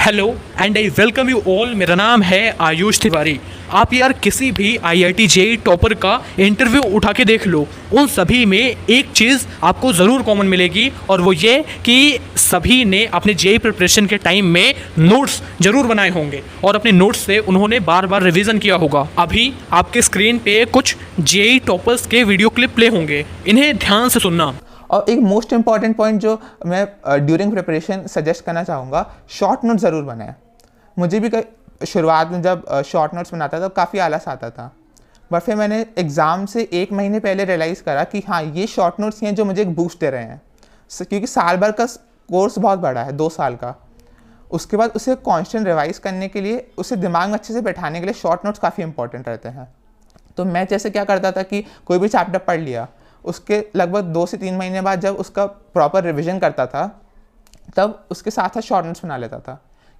Hello and I welcome you all. मेरा नाम है आयुष तिवारी। आप यार किसी भी IIT JEE टॉपर का इंटरव्यू उठा के देख लो, उन सभी में एक चीज़ आपको ज़रूर कॉमन मिलेगी और वो ये कि सभी ने अपने JEE प्रिपरेशन के टाइम में नोट्स ज़रूर बनाए होंगे और अपने नोट्स से उन्होंने बार बार रिवीजन किया होगा। अभी आपके स्क्रीन पे कुछ JEE टॉपर्स के वीडियो क्लिप प्ले होंगे, इन्हें ध्यान से सुनना। और एक मोस्ट इम्पॉर्टेंट पॉइंट जो मैं ड्यूरिंग प्रिपरेशन सजेस्ट करना चाहूँगा, शॉर्ट नोट ज़रूर बनाएं। मुझे भी शुरुआत में जब शॉर्ट नोट्स बनाता था काफ़ी आलस आता था, बट फिर मैंने एग्ज़ाम से 1 महीने पहले रियलाइज़ करा कि हाँ, ये शॉर्ट नोट्स हैं जो मुझे एक बूस्ट दे रहे हैं, क्योंकि साल भर का कोर्स बहुत बड़ा है, 2 साल का। उसके बाद उसे कॉन्स्टेंट रिवाइज करने के लिए, उसे दिमाग में अच्छे से बैठाने के लिए शॉर्ट नोट्स काफ़ी इंपॉर्टेंट रहते हैं। तो मैं जैसे क्या करता था कि कोई भी चैप्टर पढ़ लिया, उसके लगभग 2 से 3 महीने बाद जब उसका प्रॉपर रिवीजन करता था, तब उसके साथ साथ शॉर्ट नोट्स बना लेता था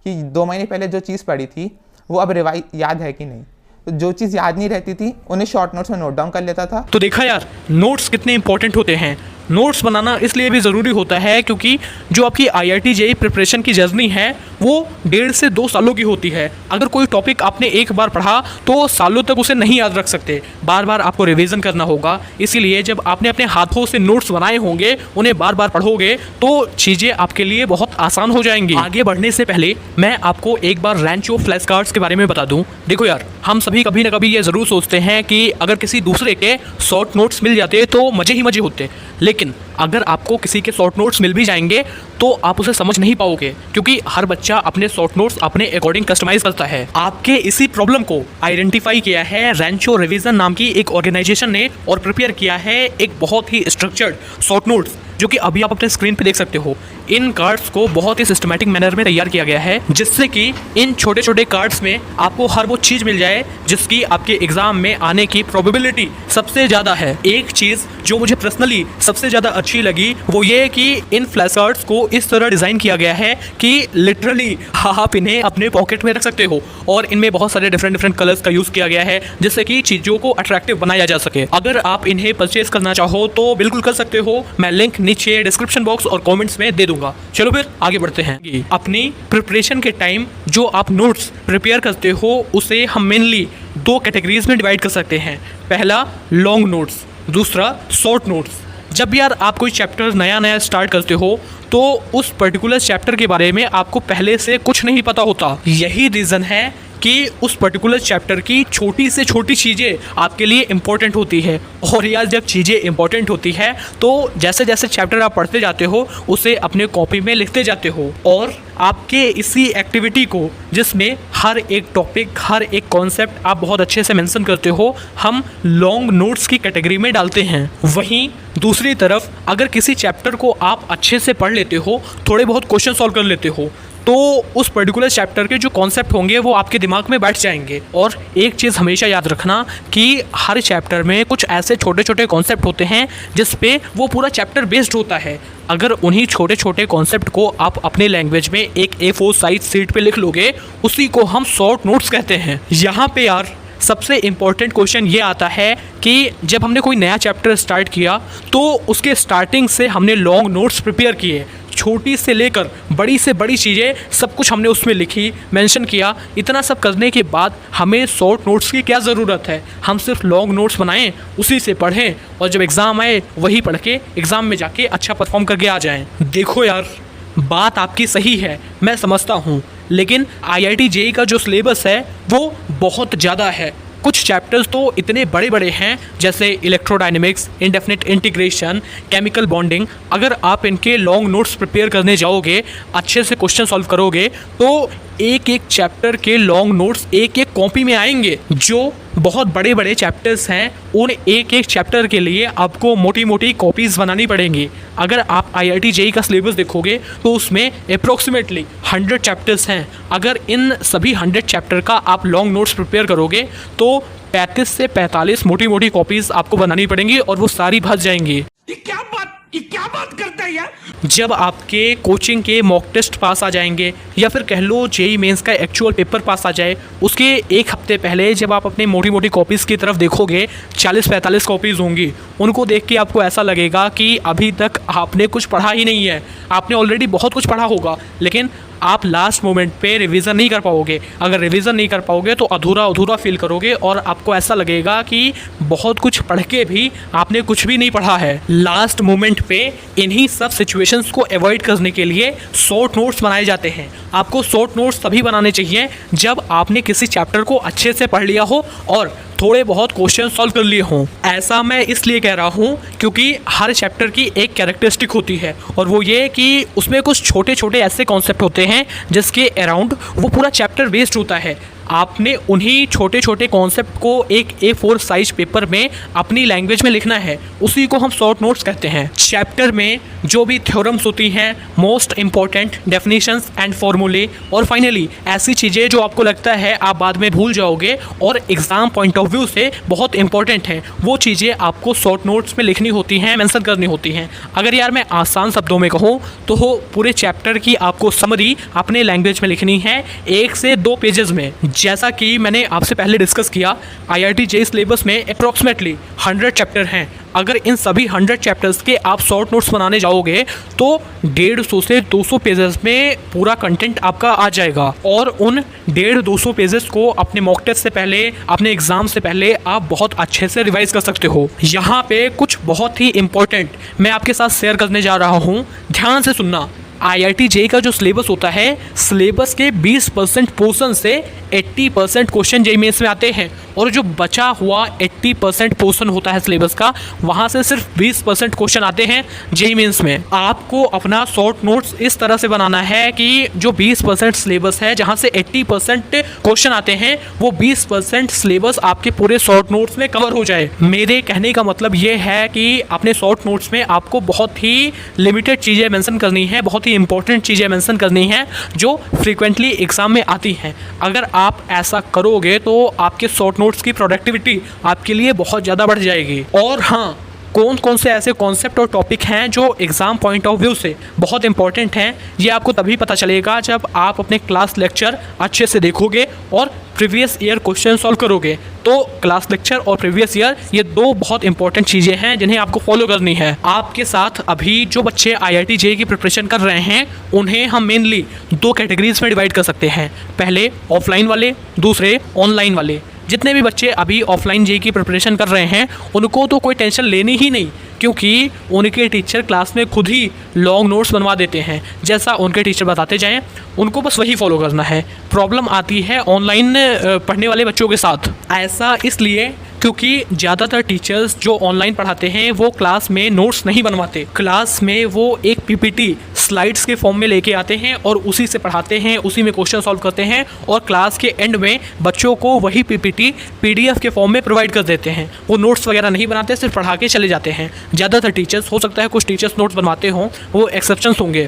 कि 2 महीने पहले जो चीज़ पढ़ी थी वो अब याद है कि नहीं। तो जो चीज़ याद नहीं रहती थी उन्हें शॉर्ट नोट्स में नोट डाउन कर लेता था। तो देखा यार, नोट्स कितने इंपॉर्टेंट होते हैं। नोट्स बनाना इसलिए भी ज़रूरी होता है क्योंकि जो आपकी IIT JEE प्रिपरेशन की जर्नी है वो 1.5 से 2 सालों की होती है। अगर कोई टॉपिक आपने एक बार पढ़ा तो सालों तक उसे नहीं याद रख सकते, बार बार आपको रिवीजन करना होगा। इसीलिए जब आपने अपने हाथों से नोट्स बनाए होंगे, उन्हें बार बार पढ़ोगे तो चीज़ें आपके लिए बहुत आसान हो जाएंगी। आगे बढ़ने से पहले मैं आपको एक बार रैंचो फ्लैश कार्ड्स के बारे में बता दूँ। देखो यार, हम सभी कभी ना कभी ये ज़रूर सोचते हैं कि अगर किसी दूसरे के शॉर्ट नोट्स मिल जाते तो मज़े ही मज़े होते, लेकिन अगर आपको किसी के शॉर्ट नोट्स मिल भी जाएंगे तो आप उसे समझ नहीं पाओगे, क्योंकि हर बच्चा अपने शॉर्ट नोट्स अपने अकॉर्डिंग कस्टमाइज करता है। आपके इसी प्रॉब्लम को आइडेंटिफाई किया है रैंचो रिवीजन नाम की एक ऑर्गेनाइजेशन ने और प्रिपेयर किया है एक बहुत ही स्ट्रक्चर्ड शॉर्ट नोट्स, जो कि अभी आप अपने स्क्रीन पे देख सकते हो। इन कार्ड्स को बहुत ही सिस्टमैटिक मैनर में तैयार किया गया है, जिससे कि इन छोटे छोटे कार्ड्स में आपको हर वो चीज़ मिल जाए जिसकी आपके एग्जाम में आने की प्रोबेबिलिटी सबसे ज़्यादा है। एक चीज़ जो मुझे पर्सनली सबसे ज़्यादा अच्छी लगी वो ये कि इन फ्लैश कार्ड्स को इस तरह डिज़ाइन किया गया है कि लिटरली आप इन्हें अपने पॉकेट में रख सकते हो, और इनमें बहुत सारे डिफरेंट कलर्स का यूज़ किया गया है जिससे कि चीज़ों को अट्रैक्टिव बनाया जा सके। अगर आप इन्हें परचेज करना चाहो तो बिल्कुल कर सकते हो, मैं लिंक नीचे डिस्क्रिप्शन बॉक्स और कमेंट्स में दे दूंगा। चलो फिर आगे बढ़ते हैं। अपनी प्रिपरेशन के टाइम जो आप नोट्स प्रिपेयर करते हो उसे हम मेनली 2 कैटेगरीज में डिवाइड कर सकते हैं। पहला लॉन्ग नोट्स, दूसरा शॉर्ट नोट्स। जब यार आप कोई चैप्टर नया स्टार्ट करते हो तो उस पर्टिकुलर चैप्टर के बारे में आपको पहले से कुछ नहीं पता होता। यही रीज़न है कि उस पर्टिकुलर चैप्टर की छोटी से छोटी चीज़ें आपके लिए इम्पोर्टेंट होती है। और यार जब चीज़ें इम्पोर्टेंट होती है तो जैसे जैसे चैप्टर आप पढ़ते जाते हो उसे अपने कॉपी में लिखते जाते हो, और आपके इसी एक्टिविटी को, जिसमें हर एक टॉपिक, हर एक कॉन्सेप्ट आप बहुत अच्छे से मेंशन करते हो, हम लॉन्ग नोट्स की कैटेगरी में डालते हैं। वहीं दूसरी तरफ अगर किसी चैप्टर को आप अच्छे से पढ़ लेते हो, थोड़े बहुत क्वेश्चन सॉल्व कर लेते हो, तो उस पर्टिकुलर चैप्टर के जो कॉन्सेप्ट होंगे वो आपके दिमाग में बैठ जाएंगे। और एक चीज़ हमेशा याद रखना कि हर चैप्टर में कुछ ऐसे छोटे छोटे कॉन्सेप्ट होते हैं जिस पे वो पूरा चैप्टर बेस्ड होता है। अगर उन्हीं छोटे छोटे कॉन्सेप्ट को आप अपने लैंग्वेज में एक A4 साइज शीट पे लिख लोगे, उसी को हम शॉर्ट नोट्स कहते हैं। यहाँ पे यार सबसे इम्पॉर्टेंट क्वेश्चन ये आता है कि जब हमने कोई नया चैप्टर स्टार्ट किया तो उसके स्टार्टिंग से हमने लॉन्ग नोट्स प्रिपेयर किए, छोटी से लेकर बड़ी से बड़ी चीज़ें सब कुछ हमने उसमें लिखी, मेंशन किया। इतना सब करने के बाद हमें शॉर्ट नोट्स की क्या ज़रूरत है? हम सिर्फ लॉन्ग नोट्स बनाएं, उसी से पढ़ें, और जब एग्ज़ाम आए वही पढ़ के एग्ज़ाम में जाके अच्छा परफॉर्म करके आ जाएं। देखो यार, बात आपकी सही है, मैं समझता हूँ, लेकिन IIT JEE का जो सिलेबस है वो बहुत ज़्यादा है। कुछ चैप्टर्स तो इतने बड़े बड़े हैं जैसे electrodynamics, indefinite integration, chemical bonding. अगर आप इनके लॉन्ग नोट्स प्रिपेयर करने जाओगे, अच्छे से क्वेश्चन सॉल्व करोगे, तो एक एक चैप्टर के लॉन्ग नोट्स एक एक कॉपी में आएंगे। जो बहुत बड़े बड़े चैप्टर्स हैं उन एक एक चैप्टर के लिए आपको मोटी मोटी कॉपीज़ बनानी पड़ेंगी। अगर आप IIT JEE का सिलेबस देखोगे तो उसमें अप्रॉक्सीमेटली 100 चैप्टर्स हैं। अगर इन सभी 100 चैप्टर का आप लॉन्ग नोट्स प्रिपेयर करोगे तो 35 से 45 मोटी मोटी कॉपीज़ आपको बनानी पड़ेंगी और वो सारी भज जाएंगी। ये क्या बात करता है यार? जब आपके कोचिंग के मॉक टेस्ट पास आ जाएंगे, या फिर कह लो JEE मेंस का एक्चुअल पेपर पास आ जाए, उसके 1 हफ्ते पहले जब आप अपने मोटी मोटी कॉपीज़ की तरफ देखोगे, 40-45 कॉपीज़ होंगी। उनको देख के आपको ऐसा लगेगा कि अभी तक आपने कुछ पढ़ा ही नहीं है। आपने ऑलरेडी बहुत कुछ पढ़ा होगा, लेकिन आप लास्ट मोमेंट पे रिवीजन नहीं कर पाओगे। अगर रिवीजन नहीं कर पाओगे तो अधूरा अधूरा फील करोगे और आपको ऐसा लगेगा कि बहुत कुछ पढ़ के भी आपने कुछ भी नहीं पढ़ा है। लास्ट मोमेंट पे इन्हीं सब सिचुएशंस को अवॉइड करने के लिए शॉर्ट नोट्स बनाए जाते हैं। आपको शॉर्ट नोट्स तभी बनाने चाहिए जब आपने किसी चैप्टर को अच्छे से पढ़ लिया हो और थोड़े बहुत क्वेश्चन सॉल्व कर लिए हों। ऐसा मैं इसलिए कह रहा हूँ क्योंकि हर चैप्टर की एक कैरेक्टरिस्टिक होती है और वो ये कि उसमें कुछ छोटे छोटे ऐसे कॉन्सेप्ट होते हैं जिसके अराउंड वो पूरा चैप्टर बेस्ड होता है। आपने उन्हीं छोटे छोटे कॉन्सेप्ट को एक A4 साइज पेपर में अपनी लैंग्वेज में लिखना है, उसी को हम शॉर्ट नोट्स कहते हैं। चैप्टर में जो भी थ्योरम्स होती हैं, मोस्ट इंपॉर्टेंट डेफिनेशंस एंड फॉर्मूले और फाइनली ऐसी चीज़ें जो आपको लगता है आप बाद में भूल जाओगे और एग्ज़ाम पॉइंट ऑफ व्यू से बहुत इंपॉर्टेंट हैं, वो चीज़ें आपको शॉर्ट नोट्स में लिखनी होती हैं, मेंशन करनी होती हैं। अगर यार मैं आसान शब्दों में कहूँ तो पूरे चैप्टर की आपको समरी अपने लैंग्वेज में लिखनी है 1 से 2 पेजेस में। जैसा कि मैंने आपसे पहले डिस्कस किया, IIT JEE सिलेबस में अप्रॉक्सीमेटली 100 चैप्टर हैं। अगर इन सभी 100 चैप्टर्स के आप शॉर्ट नोट्स बनाने जाओगे तो 150 से 200 पेजेस में पूरा कंटेंट आपका आ जाएगा और उन 150-200 पेजेस को अपने मॉक टेस्ट से पहले, अपने एग्ज़ाम से पहले आप बहुत अच्छे से रिवाइज कर सकते हो। यहाँ पे कुछ बहुत ही इंपॉर्टेंट मैं आपके साथ शेयर करने जा रहा हूँ, ध्यान से सुनना। IIT JEE का जो सिलेबस होता है, सिलेबस के 20% पोर्शन से 80% क्वेश्चन JEE मेंस में आते हैं और जो बचा हुआ 80% पोर्शन होता है सिलेबस का, वहाँ से सिर्फ 20% क्वेश्चन आते हैं JEE मेंस में। आपको अपना शॉर्ट नोट्स इस तरह से बनाना है कि जो 20% सिलेबस है, जहाँ से 80% क्वेश्चन आते हैं, वो 20% सिलेबस आपके पूरे शॉर्ट नोट्स में कवर हो जाए। मेरे कहने का मतलब ये है कि अपने शॉर्ट नोट्स में आपको बहुत ही लिमिटेड चीज़ें मेंशन करनी है, बहुत ही इंपॉर्टेंट चीज़ें मेंशन करनी हैं जो फ्रीक्वेंटली एग्जाम में आती हैं। अगर आप ऐसा करोगे तो आपके शॉर्ट नोट्स की प्रोडक्टिविटी आपके लिए बहुत ज़्यादा बढ़ जाएगी। और हाँ, कौन कौन से ऐसे कॉन्सेप्ट और टॉपिक हैं जो एग्ज़ाम पॉइंट ऑफ व्यू से बहुत इंपॉर्टेंट हैं, ये आपको तभी पता चलेगा जब आप अपने क्लास लेक्चर अच्छे से देखोगे और प्रीवियस ईयर क्वेश्चन सॉल्व करोगे। तो क्लास लेक्चर और प्रीवियस ईयर, ये 2 बहुत इंपॉर्टेंट चीज़ें हैं जिन्हें आपको फॉलो करनी है। आपके साथ अभी जो बच्चे IIT JEE की प्रिपरेशन कर रहे हैं, उन्हें हम मेनली 2 कैटेगरीज में डिवाइड कर सकते हैं। पहले ऑफलाइन वाले, दूसरे ऑनलाइन वाले। जितने भी बच्चे अभी ऑफलाइन JEE की प्रिपरेशन कर रहे हैं, उनको तो कोई टेंशन लेनी ही नहीं, क्योंकि उनके टीचर क्लास में खुद ही लॉन्ग नोट्स बनवा देते हैं। जैसा उनके टीचर बताते जाएं, उनको बस वही फॉलो करना है। प्रॉब्लम आती है ऑनलाइन पढ़ने वाले बच्चों के साथ। ऐसा इसलिए क्योंकि ज़्यादातर टीचर्स जो ऑनलाइन पढ़ाते हैं वो क्लास में नोट्स नहीं बनवाते। क्लास में वो एक PPT स्लाइड्स के फॉर्म में लेके आते हैं और उसी से पढ़ाते हैं, उसी में क्वेश्चन सॉल्व करते हैं और क्लास के एंड में बच्चों को वही PPT PDF के फॉर्म में प्रोवाइड कर देते हैं। वो नोट्स वगैरह नहीं बनाते, सिर्फ पढ़ा के चले जाते हैं। ज़्यादातर टीचर्स, हो सकता है कुछ टीचर्स नोट्स बनवाते हों, वो एक्सेप्शंस होंगे,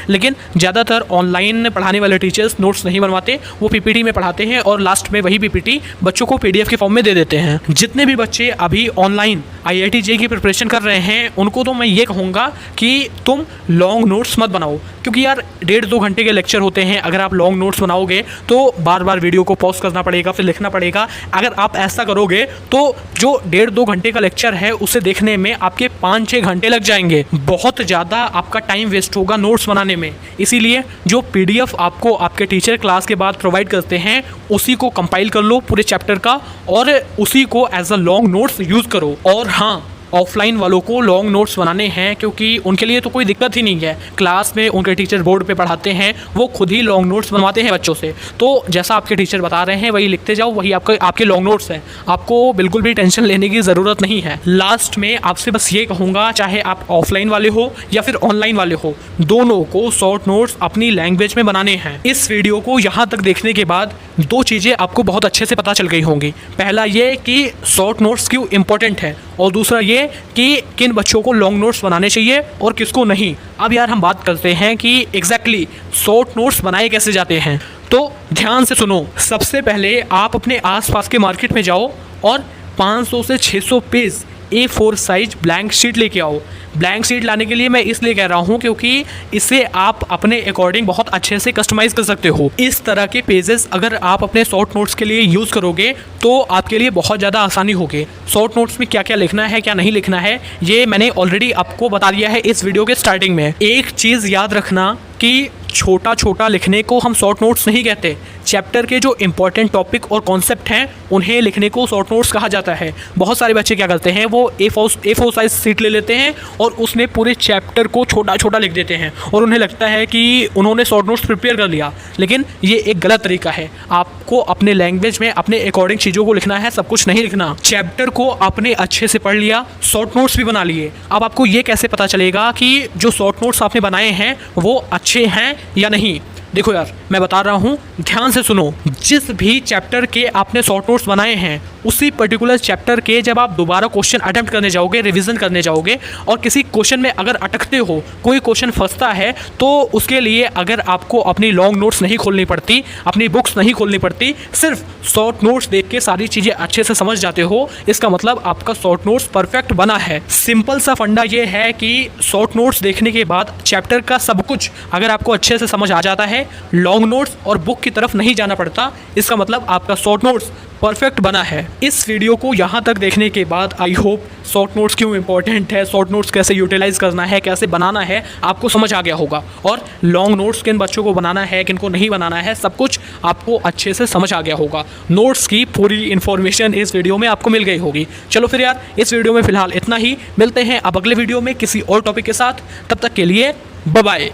लेकिन ज़्यादातर ऑनलाइन पढ़ाने वाले टीचर्स नोट्स नहीं बनवाते, वो PPT में पढ़ाते हैं और लास्ट में वही PPT बच्चों को PDF के फॉर्म में दे देते हैं। जितने भी बच्चे अभी ऑनलाइन IIT JEE की प्रिपरेशन कर रहे हैं, उनको तो मैं ये कहूँगा कि तुम लॉन्ग नोट्स मत बनाओ, क्योंकि यार 1.5-2 घंटे के लेक्चर होते हैं। अगर आप लॉन्ग नोट्स बनाओगे तो बार बार वीडियो को पॉज करना पड़ेगा, फिर लिखना पड़ेगा। अगर आप ऐसा करोगे तो जो 1.5-2 घंटे का लेक्चर है, उसे देखने में आपके 5-6 घंटे लग जाएंगे। बहुत ज़्यादा आपका टाइम वेस्ट होगा नोट्स बनाने में। इसीलिए जो PDF आपको आपके टीचर क्लास के बाद प्रोवाइड करते हैं, उसी को कंपाइल कर लो पूरे चैप्टर का और उसी को as a long notes use करो। और हाँ, ऑफलाइन वालों को लॉन्ग नोट्स बनाने हैं, क्योंकि उनके लिए तो कोई दिक्कत ही नहीं है। क्लास में उनके टीचर बोर्ड पे पढ़ाते हैं, वो खुद ही लॉन्ग नोट्स बनवाते हैं बच्चों से। तो जैसा आपके टीचर बता रहे हैं वही लिखते जाओ, वही आपके लॉन्ग नोट्स हैं। आपको बिल्कुल भी टेंशन लेने की ज़रूरत नहीं है। लास्ट में आपसे बस ये कहूँगा, चाहे आप ऑफलाइन वाले हो या फिर ऑनलाइन वाले हो, दोनों को शॉर्ट नोट्स अपनी लैंग्वेज में बनाने हैं। इस वीडियो को यहाँ तक देखने के बाद 2 चीज़ें आपको बहुत अच्छे से पता चल गई होंगी। पहला ये कि शॉर्ट नोट्स क्यों इंपॉर्टेंट है, और दूसरा ये कि किन बच्चों को लॉन्ग नोट्स बनाने चाहिए और किसको नहीं। अब यार हम बात करते हैं कि एग्जैक्टली शॉर्ट नोट्स बनाए कैसे जाते हैं। तो ध्यान से सुनो। सबसे पहले आप अपने आसपास के मार्केट में जाओ और 500 से 600 page A4 size blank sheet लेके आओ। ब्लैंक शीट लाने के लिए मैं इसलिए कह रहा हूँ क्योंकि इससे आप अपने अकॉर्डिंग बहुत अच्छे से कस्टमाइज कर सकते हो। इस तरह के पेजेस अगर आप अपने शॉर्ट नोट्स के लिए यूज़ करोगे तो आपके लिए बहुत ज़्यादा आसानी होगी। शॉर्ट नोट्स में क्या क्या लिखना है, क्या नहीं लिखना है, ये मैंने ऑलरेडी आपको बता दिया है इस वीडियो के स्टार्टिंग में। एक चीज़ याद रखना कि छोटा छोटा लिखने को हम शॉर्ट नोट्स नहीं कहते। चैप्टर के जो इंपॉर्टेंट टॉपिक और कॉन्सेप्ट हैं उन्हें लिखने को शॉर्ट नोट्स कहा जाता है। बहुत सारे बच्चे क्या करते हैं, वो A4 साइज सीट ले लेते हैं और उसमें पूरे चैप्टर को छोटा छोटा लिख देते हैं और उन्हें लगता है कि उन्होंने शॉर्ट नोट्स प्रिपेयर कर लिया। लेकिन ये एक गलत तरीका है। आपको अपने लैंग्वेज में अपने अकॉर्डिंग चीज़ों को लिखना है, सब कुछ नहीं लिखना। चैप्टर को आपने अच्छे से पढ़ लिया, शॉर्ट नोट्स भी बना लिए, अब आपको ये कैसे पता चलेगा कि जो शॉर्ट नोट्स आपने बनाए हैं वो अच्छे हैं या नहीं। देखो यार, मैं बता रहा हूँ, ध्यान से सुनो। जिस भी चैप्टर के आपने शॉर्ट नोट्स बनाए हैं उसी पर्टिकुलर चैप्टर के जब आप दोबारा क्वेश्चन अटेम्प्ट करने जाओगे, रिवीजन करने जाओगे और किसी क्वेश्चन में अगर अटकते हो, कोई क्वेश्चन फंसता है, तो उसके लिए अगर आपको अपनी लॉन्ग नोट्स नहीं खोलनी पड़ती, अपनी बुक्स नहीं खोलनी पड़ती, सिर्फ शॉर्ट नोट्स देख के सारी चीज़ें अच्छे से समझ जाते हो, इसका मतलब आपका शॉर्ट नोट्स परफेक्ट बना है। सिंपल सा फंडा ये है कि शॉर्ट नोट्स देखने के बाद चैप्टर का सब कुछ अगर आपको अच्छे से समझ आ जाता है, लॉन्ग नोट्स और बुक की तरफ नहीं जाना पड़ता, इसका मतलब आपका शॉर्ट नोट्स परफेक्ट बना है। इस वीडियो को यहाँ तक देखने के बाद आई होप शॉर्ट नोट्स क्यों इंपॉर्टेंट है, शॉर्ट नोट्स कैसे यूटिलाइज करना है, कैसे बनाना है, आपको समझ आ गया होगा। और लॉन्ग नोट्स किन बच्चों को बनाना है, किन को नहीं बनाना है, सब कुछ आपको अच्छे से समझ आ गया होगा। नोट्स की पूरी इन्फॉर्मेशन इस वीडियो में आपको मिल गई होगी। चलो फिर यार, इस वीडियो में फ़िलहाल इतना ही। मिलते हैं अब अगले वीडियो में किसी और टॉपिक के साथ। तब तक के लिए बाय बाय।